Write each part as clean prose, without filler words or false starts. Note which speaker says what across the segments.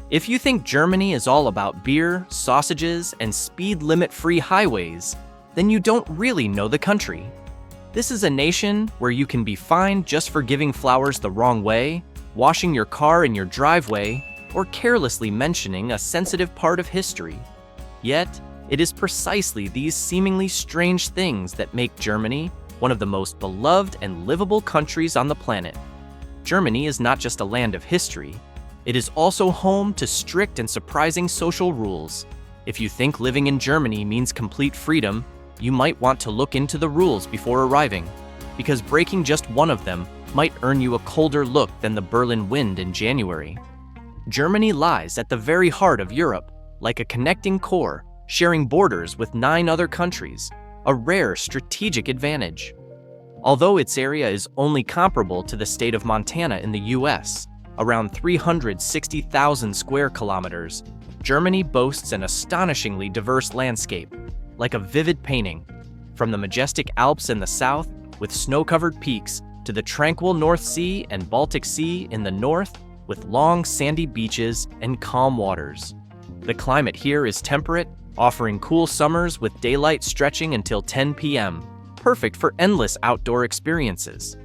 Speaker 1: If you think Germany is all about beer, sausages, and speed limit-free highways, then you don't really know the country. This is a nation where you can be fined just for giving flowers the wrong way, washing your car in your driveway, or carelessly mentioning a sensitive part of history. Yet, it is precisely these seemingly strange things that make Germany one of the most beloved and livable countries on the planet. Germany is not just a land of history, it is also home to strict and surprising social rules. If you think living in Germany means complete freedom, you might want to look into the rules before arriving, because breaking just one of them might earn you a colder look than the Berlin wind in January. Germany lies at the very heart of Europe, like a connecting core, sharing borders with 9 other countries, a rare strategic advantage. Although its area is only comparable to the state of Montana in the US, around 360,000 square kilometers, Germany boasts an astonishingly diverse landscape, like a vivid painting, from the majestic Alps in the south with snow-covered peaks to the tranquil North Sea and Baltic Sea in the north with long sandy beaches and calm waters. The climate here is temperate, offering cool summers with daylight stretching until 10 p.m., perfect for endless outdoor experiences.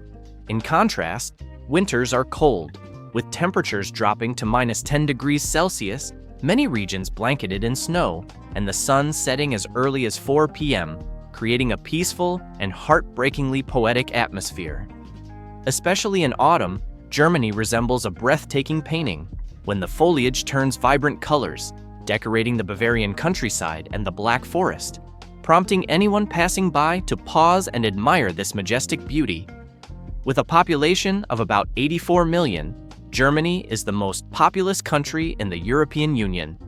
Speaker 1: In contrast, winters are cold, with temperatures dropping to -10 degrees Celsius, many regions blanketed in snow, and the sun setting as early as 4 p.m., creating a peaceful and heartbreakingly poetic atmosphere. Especially in autumn, Germany resembles a breathtaking painting, when the foliage turns vibrant colors, decorating the Bavarian countryside and the Black Forest, prompting anyone passing by to pause and admire this majestic beauty. With a population of about 84 million, Germany is the most populous country in the European Union.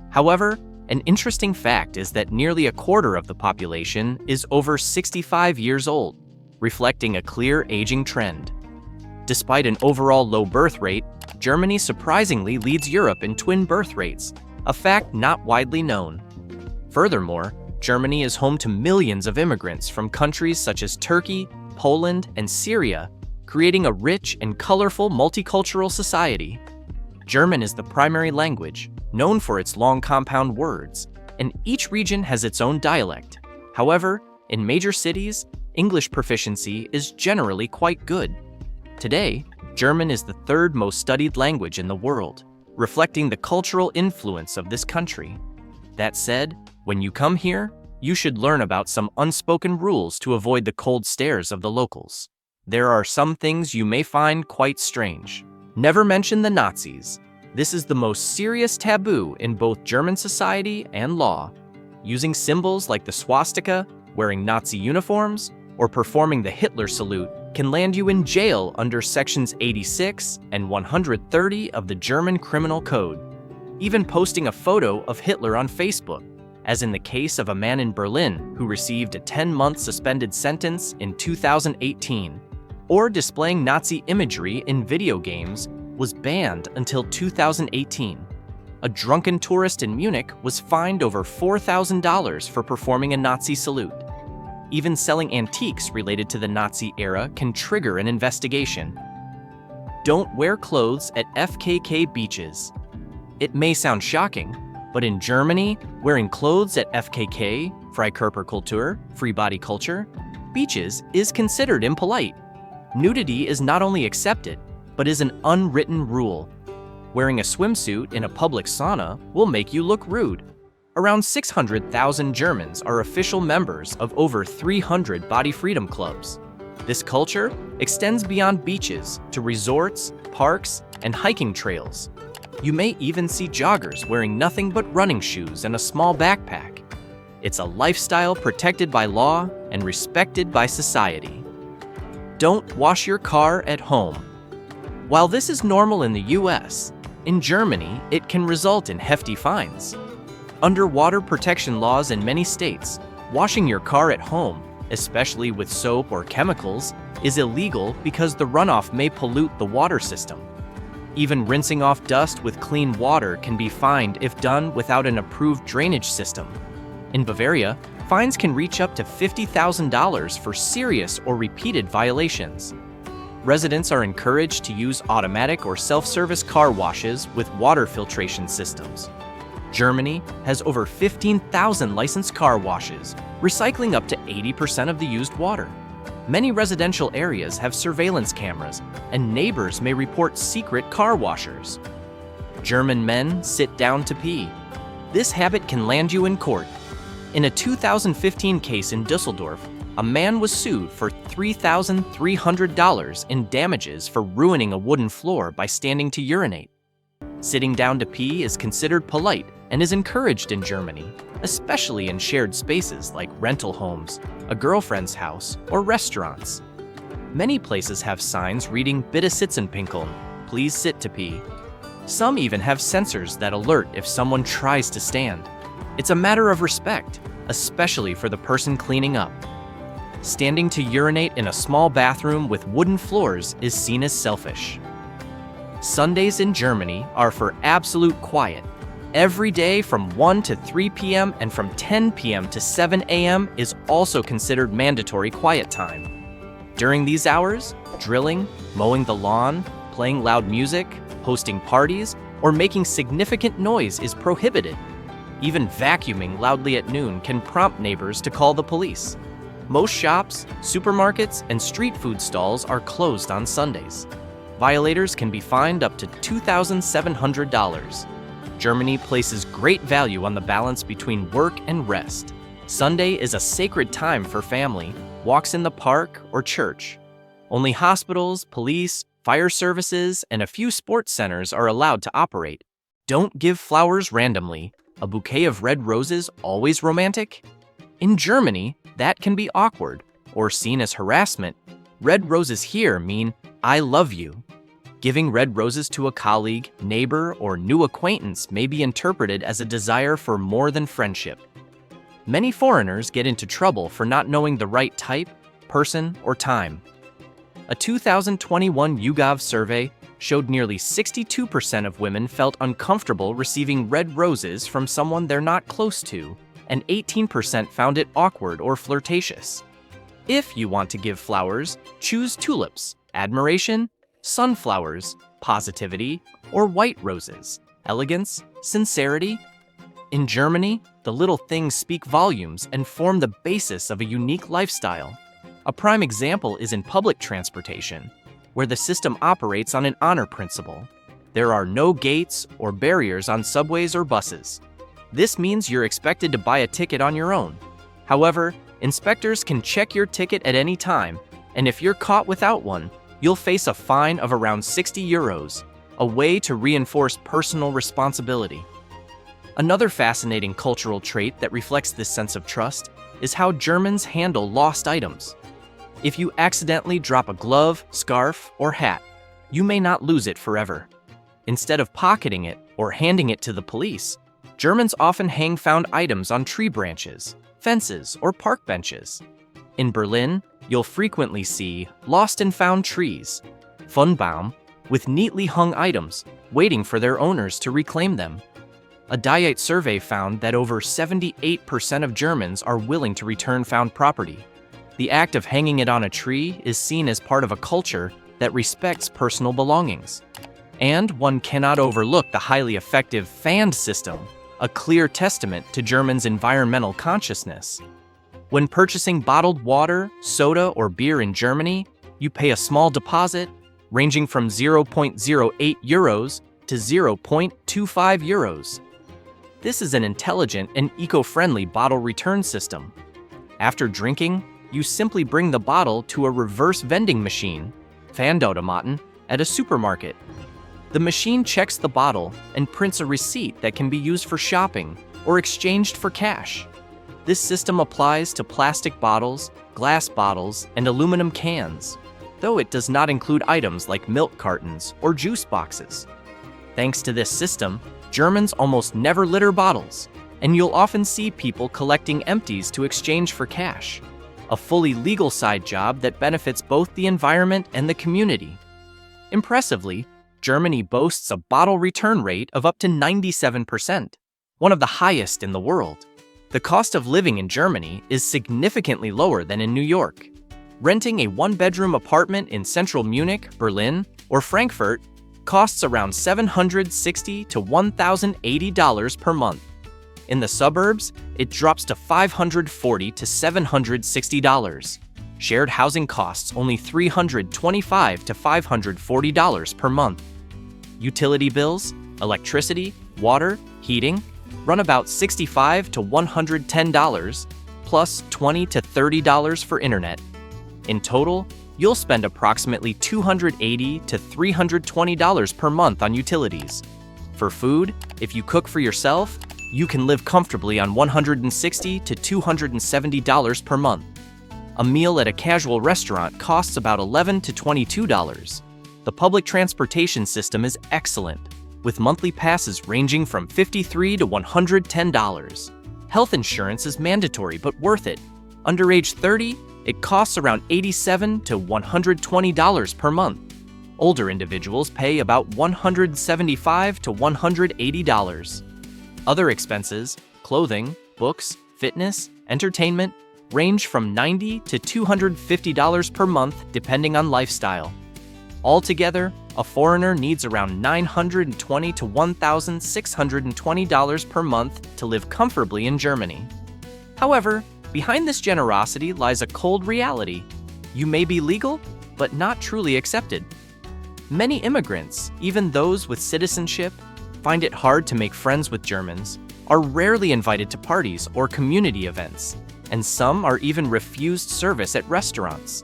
Speaker 1: However, an interesting fact is that nearly a quarter of the population is over 65 years old, reflecting a clear aging trend. Despite an overall low birth rate, Germany surprisingly leads Europe in twin birth rates, a fact not widely known. Furthermore, Germany is home to millions of immigrants from countries such as Turkey, Poland, and Syria, creating a rich and colorful multicultural society. German is the primary language, known for its long compound words, and each region has its own dialect. However, in major cities, English proficiency is generally quite good. Today, German is the 3rd most studied language in the world, reflecting the cultural influence of this country. That said, when you come here, you should learn about some unspoken rules to avoid the cold stares of the locals. There are some things you may find quite strange. Never mention the Nazis. This is the most serious taboo in both German society and law. Using symbols like the swastika, wearing Nazi uniforms, or performing the Hitler salute can land you in jail under sections 86 and 130 of the German Criminal Code. Even posting a photo of Hitler on Facebook, as in the case of a man in Berlin who received a 10-month suspended sentence in 2018, or displaying Nazi imagery in video games was banned until 2018. A drunken tourist in Munich was fined over $4,000 for performing a Nazi salute. Even selling antiques related to the Nazi era can trigger an investigation. Don't wear clothes at FKK beaches. It may sound shocking, but in Germany, wearing clothes at FKK, Freikörperkultur, free body culture, beaches is considered impolite. Nudity is not only accepted, but is an unwritten rule. Wearing a swimsuit in a public sauna will make you look rude. Around 600,000 Germans are official members of over 300 body freedom clubs. This culture extends beyond beaches to resorts, parks, and hiking trails. You may even see joggers wearing nothing but running shoes and a small backpack. It's a lifestyle protected by law and respected by society. Don't wash your car at home. While this is normal in the US, in Germany, it can result in hefty fines. Under water protection laws in many states, washing your car at home, especially with soap or chemicals, is illegal because the runoff may pollute the water system. Even rinsing off dust with clean water can be fined if done without an approved drainage system. In Bavaria, fines can reach up to $50,000 for serious or repeated violations. residents are encouraged to use automatic or self-service car washes with water filtration systems. Germany has over 15,000 licensed car washes, recycling up to 80% of the used water. Many residential areas have surveillance cameras, and neighbors may report secret car washers. German men sit down to pee. This habit can land you in court. In a 2015 case in Düsseldorf, a man was sued for $3,300 in damages for ruining a wooden floor by standing to urinate. Sitting down to pee is considered polite and is encouraged in Germany, especially in shared spaces like rental homes, a girlfriend's house, or restaurants. Many places have signs reading "Bitte sitzen pinkeln," please sit to pee. Some even have sensors that alert if someone tries to stand. It's a matter of respect, especially for the person cleaning up. Standing to urinate in a small bathroom with wooden floors is seen as selfish. Sundays in Germany are for absolute quiet. Every day from 1 to 3 p.m. and from 10 p.m. to 7 a.m. is also considered mandatory quiet time. During these hours, drilling, mowing the lawn, playing loud music, hosting parties, or making significant noise is prohibited. Even vacuuming loudly at noon can prompt neighbors to call the police. Most shops, supermarkets, and street food stalls are closed on Sundays. Violators can be fined up to $2,700. Germany places great value on the balance between work and rest. Sunday is a sacred time for family, walks in the park, or church. Only hospitals, police, fire services, and a few sports centers are allowed to operate. Don't give flowers randomly. A bouquet of red roses always romantic? In Germany, that can be awkward or seen as harassment. Red roses here mean, "I love you." Giving red roses to a colleague, neighbor, or new acquaintance may be interpreted as a desire for more than friendship. Many foreigners get into trouble for not knowing the right type, person, or time. A 2021 YouGov survey showed nearly 62% of women felt uncomfortable receiving red roses from someone they're not close to, and 18% found it awkward or flirtatious. If you want to give flowers, choose tulips, admiration, sunflowers, positivity, or white roses, elegance, sincerity. In Germany, the little things speak volumes and form the basis of a unique lifestyle. A prime example is in public transportation, where the system operates on an honor principle. There are no gates or barriers on subways or buses. This means you're expected to buy a ticket on your own. However, inspectors can check your ticket at any time, and if you're caught without one, you'll face a fine of around 60 euros, a way to reinforce personal responsibility. Another fascinating cultural trait that reflects this sense of trust is how Germans handle lost items. If you accidentally drop a glove, scarf, or hat, you may not lose it forever. Instead of pocketing it or handing it to the police, Germans often hang found items on tree branches, fences, or park benches. In Berlin, you'll frequently see lost and found trees, Fundbaum, with neatly hung items, waiting for their owners to reclaim them. A Diet survey found that over 78% of Germans are willing to return found property. The act of hanging it on a tree is seen as part of a culture that respects personal belongings. And one cannot overlook the highly effective fan system, a clear testament to Germans' environmental consciousness. When purchasing bottled water, soda, or beer in Germany, you pay a small deposit, ranging from 0.08 euros to 0.25 euros. This is an intelligent and eco-friendly bottle return system. After drinking, you simply bring the bottle to a reverse vending machine, Pfandautomaten, at a supermarket. The machine checks the bottle and prints a receipt that can be used for shopping or exchanged for cash. This system applies to plastic bottles, glass bottles, and aluminum cans, though it does not include items like milk cartons or juice boxes. Thanks to this system, Germans almost never litter bottles, and you'll often see people collecting empties to exchange for cash, a fully legal side job that benefits both the environment and the community. Impressively, Germany boasts a bottle return rate of up to 97%, one of the highest in the world. The cost of living in Germany is significantly lower than in New York. Renting a one-bedroom apartment in central Munich, Berlin, or Frankfurt costs around $760 to $1,080 per month. In the suburbs, it drops to $540 to $760. Shared housing costs only $325 to $540 per month. Utility bills, electricity, water, heating, run about $65 to $110, plus $20 to $30 for internet. In total, you'll spend approximately $280 to $320 per month on utilities. For food, if you cook for yourself, you can live comfortably on $160 to $270 per month. A meal at a casual restaurant costs about $11 to $22. The public transportation system is excellent, with monthly passes ranging from $53 to $110. Health insurance is mandatory but worth it. Under age 30, it costs around $87 to $120 per month. Older individuals pay about $175 to $180. Other expenses, clothing, books, fitness, entertainment, range from $90 to $250 per month depending on lifestyle. Altogether, a foreigner needs around $920 to $1,620 per month to live comfortably in Germany. However, behind this generosity lies a cold reality. You may be legal, but not truly accepted. Many immigrants, even those with citizenship, find it hard to make friends with Germans, are rarely invited to parties or community events, and some are even refused service at restaurants.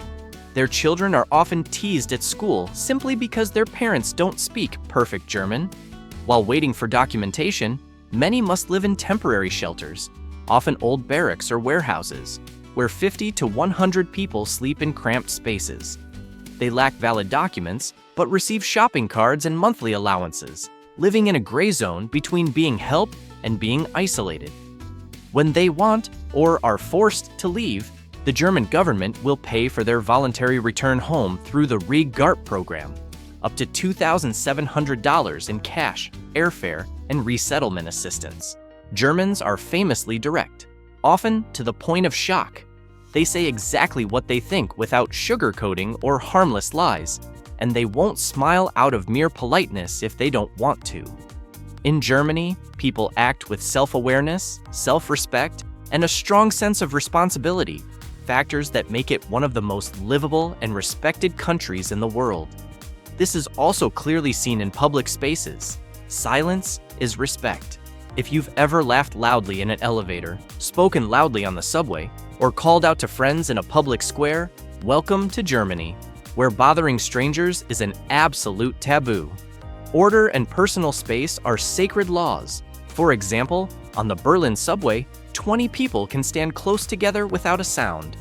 Speaker 1: Their children are often teased at school simply because their parents don't speak perfect German. While waiting for documentation, many must live in temporary shelters, often old barracks or warehouses, where 50 to 100 people sleep in cramped spaces. They lack valid documents, but receive shopping cards and monthly allowances, living in a gray zone between being helped and being isolated. When they want or are forced to leave, the German government will pay for their voluntary return home through the Re-GARP program, up to $2,700 in cash, airfare, and resettlement assistance. Germans are famously direct, often to the point of shock. They say exactly what they think without sugarcoating or harmless lies, and they won't smile out of mere politeness if they don't want to. In Germany, people act with self-awareness, self-respect, and a strong sense of responsibility, factors that make it one of the most livable and respected countries in the world. This is also clearly seen in public spaces. Silence is respect. If you've ever laughed loudly in an elevator, spoken loudly on the subway, or called out to friends in a public square, welcome to Germany, where bothering strangers is an absolute taboo. Order and personal space are sacred laws. For example, on the Berlin subway, 20 people can stand close together without a sound.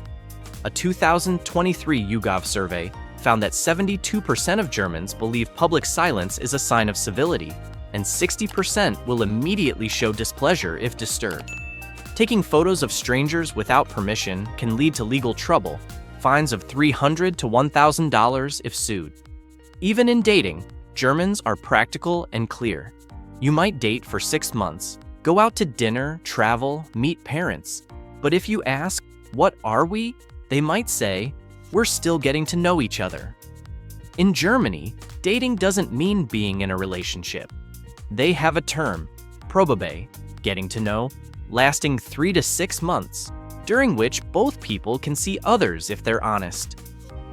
Speaker 1: A 2023 YouGov survey found that 72% of Germans believe public silence is a sign of civility, and 60% will immediately show displeasure if disturbed. Taking photos of strangers without permission can lead to legal trouble, fines of $300 to $1,000 if sued. Even in dating, Germans are practical and clear. You might date for 6 months, go out to dinner, travel, meet parents. But if you ask, what are we? They might say, we're still getting to know each other. In Germany, dating doesn't mean being in a relationship. They have a term, Probebe, getting to know, lasting 3 to 6 months, during which both people can see others if they're honest.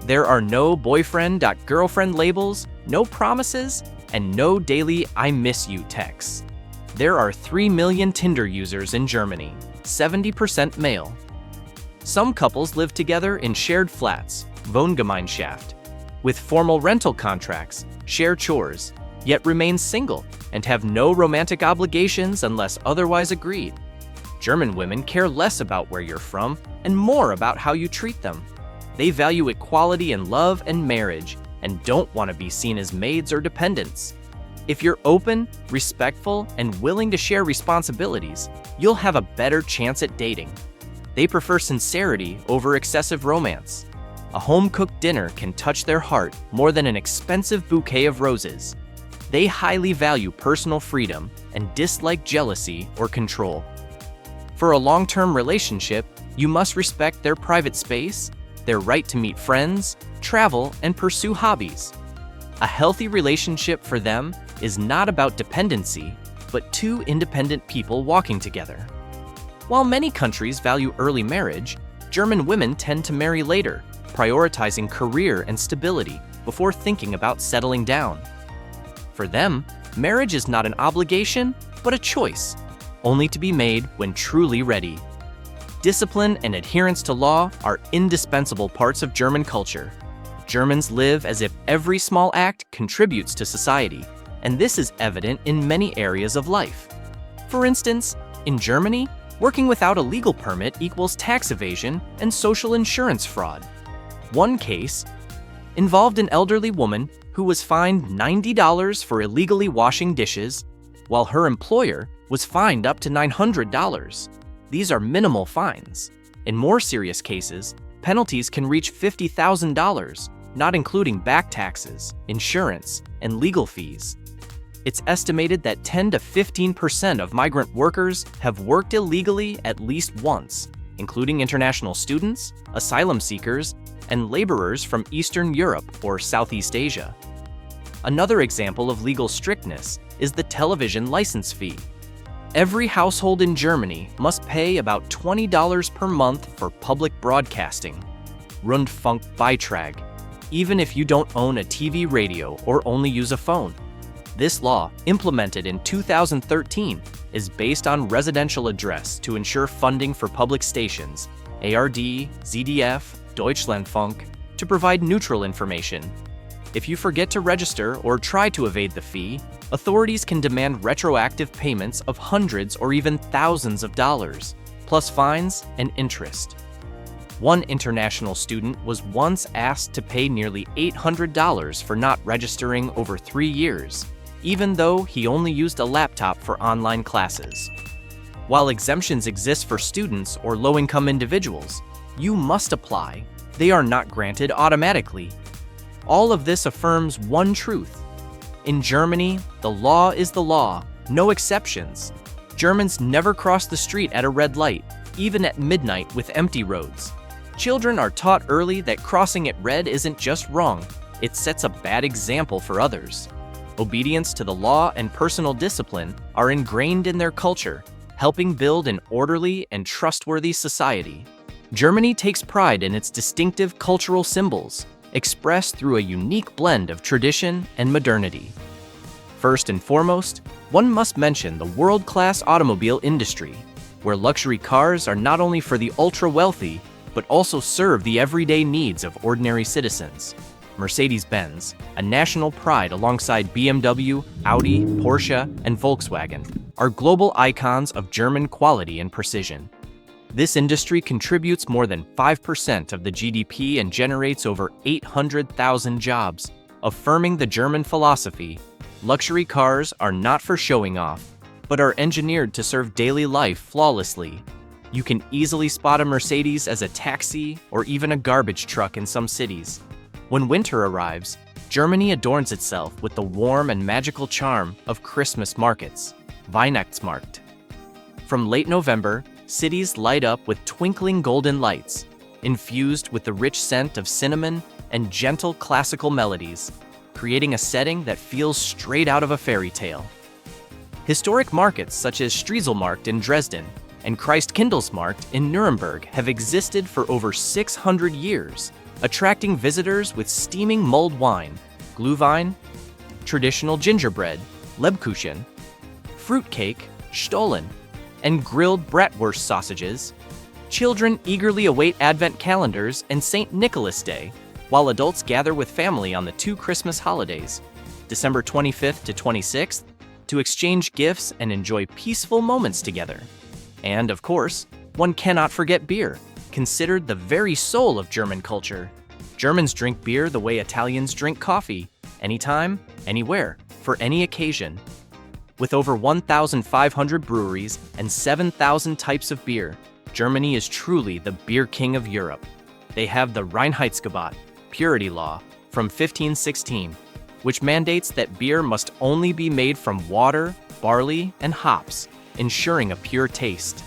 Speaker 1: There are no boyfriend.girlfriend labels, no promises, and no daily I miss you texts. There are 3 million Tinder users in Germany, 70% male. Some couples live together in shared flats, Wohngemeinschaft, with formal rental contracts, share chores, yet remain single and have no romantic obligations unless otherwise agreed. German women care less about where you're from and more about how you treat them. They value equality in love and marriage and don't want to be seen as maids or dependents. If you're open, respectful, and willing to share responsibilities, you'll have a better chance at dating. They prefer sincerity over excessive romance. A home-cooked dinner can touch their heart more than an expensive bouquet of roses. They highly value personal freedom and dislike jealousy or control. For a long-term relationship, you must respect their private space, their right to meet friends, travel, and pursue hobbies. A healthy relationship for them is not about dependency, but two independent people walking together. While many countries value early marriage, German women tend to marry later, prioritizing career and stability before thinking about settling down. For them, marriage is not an obligation, but a choice, only to be made when truly ready. Discipline and adherence to law are indispensable parts of German culture. Germans live as if every small act contributes to society, and this is evident in many areas of life. For instance, in Germany, working without a legal permit equals tax evasion and social insurance fraud. One case involved an elderly woman who was fined $90 for illegally washing dishes, while her employer was fined up to $900. These are minimal fines. In more serious cases, penalties can reach $50,000, not including back taxes, insurance, and legal fees. It's estimated that 10 to 15% of migrant workers have worked illegally at least once, including international students, asylum seekers, and laborers from Eastern Europe or Southeast Asia. Another example of legal strictness is the television license fee. Every household in Germany must pay about $20 per month for public broadcasting, Rundfunkbeitrag, even if you don't own a TV radio or only use a phone. This law, implemented in 2013, is based on residential address to ensure funding for public stations, ARD, ZDF, Deutschlandfunk, to provide neutral information. If you forget to register or try to evade the fee, authorities can demand retroactive payments of hundreds or even thousands of dollars, plus fines and interest. One international student was once asked to pay nearly $800 for not registering over 3 years, even though he only used a laptop for online classes. While exemptions exist for students or low-income individuals, you must apply. They are not granted automatically. All of this affirms one truth. In Germany, the law is the law, no exceptions. Germans never cross the street at a red light, even at midnight with empty roads. Children are taught early that crossing at red isn't just wrong, it sets a bad example for others. Obedience to the law and personal discipline are ingrained in their culture, helping build an orderly and trustworthy society. Germany takes pride in its distinctive cultural symbols, expressed through a unique blend of tradition and modernity. First and foremost, one must mention the world-class automobile industry, where luxury cars are not only for the ultra-wealthy, but also serve the everyday needs of ordinary citizens. Mercedes-Benz, a national pride alongside BMW, Audi, Porsche, and Volkswagen, are global icons of German quality and precision. This industry contributes more than 5% of the GDP and generates over 800,000 jobs, affirming the German philosophy: luxury cars are not for showing off, but are engineered to serve daily life flawlessly. You can easily spot a Mercedes as a taxi or even a garbage truck in some cities. When winter arrives, Germany adorns itself with the warm and magical charm of Christmas markets, Weihnachtsmarkt. From late November, cities light up with twinkling golden lights, infused with the rich scent of cinnamon and gentle classical melodies, creating a setting that feels straight out of a fairy tale. Historic markets such as Striezelmarkt in Dresden and Christkindlesmarkt in Nuremberg have existed for over 600 years, attracting visitors with steaming mulled wine, Glühwein, traditional gingerbread, Lebkuchen, fruitcake, Stollen, and grilled bratwurst sausages. Children eagerly await Advent calendars and St. Nicholas Day, while adults gather with family on the two Christmas holidays, December 25th to 26th, to exchange gifts and enjoy peaceful moments together. And of course, one cannot forget beer, considered the very soul of German culture. Germans drink beer the way Italians drink coffee, anytime, anywhere, for any occasion. With over 1,500 breweries and 7,000 types of beer, Germany is truly the beer king of Europe. They have the Reinheitsgebot, purity law, from 1516, which mandates that beer must only be made from water, barley, and hops, ensuring a pure taste.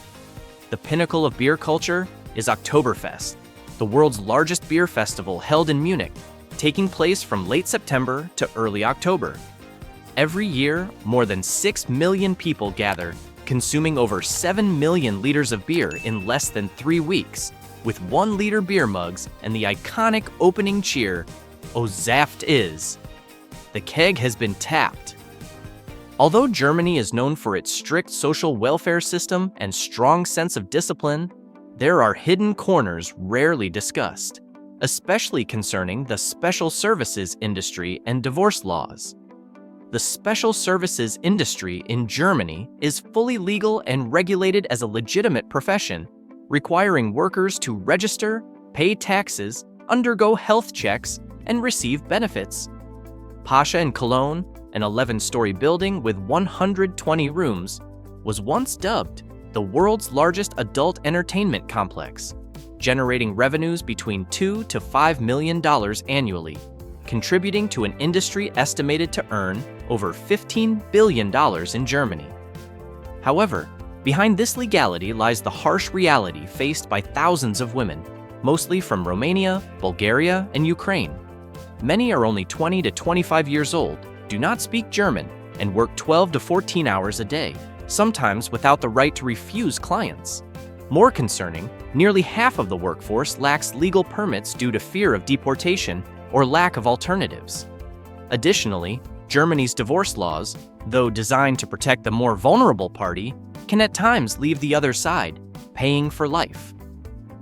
Speaker 1: The pinnacle of beer culture is Oktoberfest, the world's largest beer festival held in Munich, taking place from late September to early October. Every year, more than 6 million people gather, consuming over 7 million liters of beer in less than 3 weeks, with 1-liter beer mugs and the iconic opening cheer, "O Saft is." The keg has been tapped. Although Germany is known for its strict social welfare system and strong sense of discipline, there are hidden corners rarely discussed, especially concerning the special services industry and divorce laws. The special services industry in Germany is fully legal and regulated as a legitimate profession, requiring workers to register, pay taxes, undergo health checks, and receive benefits. Pascha in Cologne, an 11-story building with 120 rooms, was once dubbed the world's largest adult entertainment complex, generating revenues between $2 to $5 million annually, contributing to an industry estimated to earn over $15 billion in Germany. However, behind this legality lies the harsh reality faced by thousands of women, mostly from Romania, Bulgaria, and Ukraine. Many are only 20 to 25 years old, do not speak German, and work 12 to 14 hours a day, sometimes without the right to refuse clients. More concerning, nearly half of the workforce lacks legal permits due to fear of deportation or lack of alternatives. Additionally, Germany's divorce laws, though designed to protect the more vulnerable party, can at times leave the other side paying for life.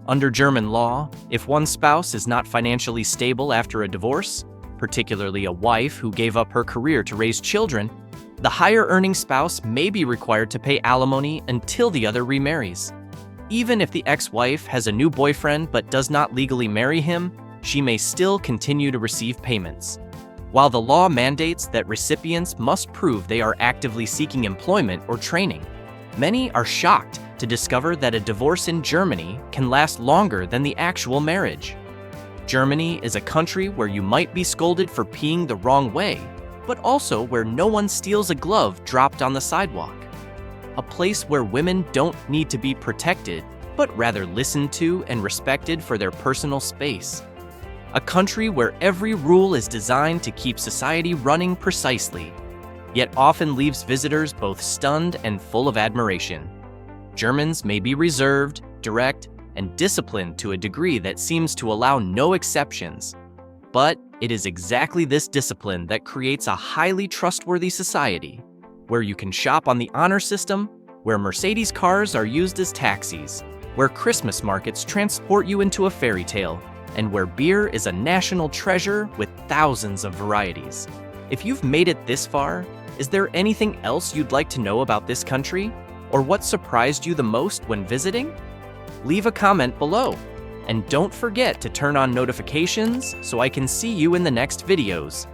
Speaker 1: Under German law, if one spouse is not financially stable after a divorce, particularly a wife who gave up her career to raise children, the higher-earning spouse may be required to pay alimony until the other remarries. Even if the ex-wife has a new boyfriend but does not legally marry him, she may still continue to receive payments. While the law mandates that recipients must prove they are actively seeking employment or training, many are shocked to discover that a divorce in Germany can last longer than the actual marriage. Germany is a country where you might be scolded for peeing the wrong way, but also where no one steals a glove dropped on the sidewalk. A place where women don't need to be protected, but rather listened to and respected for their personal space. A country where every rule is designed to keep society running precisely, yet often leaves visitors both stunned and full of admiration. Germans may be reserved, direct, and disciplined to a degree that seems to allow no exceptions. But it is exactly this discipline that creates a highly trustworthy society, where you can shop on the honor system, where Mercedes cars are used as taxis, where Christmas markets transport you into a fairy tale, and where beer is a national treasure with thousands of varieties. If you've made it this far, is there anything else you'd like to know about this country? Or what surprised you the most when visiting? Leave a comment below. And don't forget to turn on notifications so I can see you in the next videos.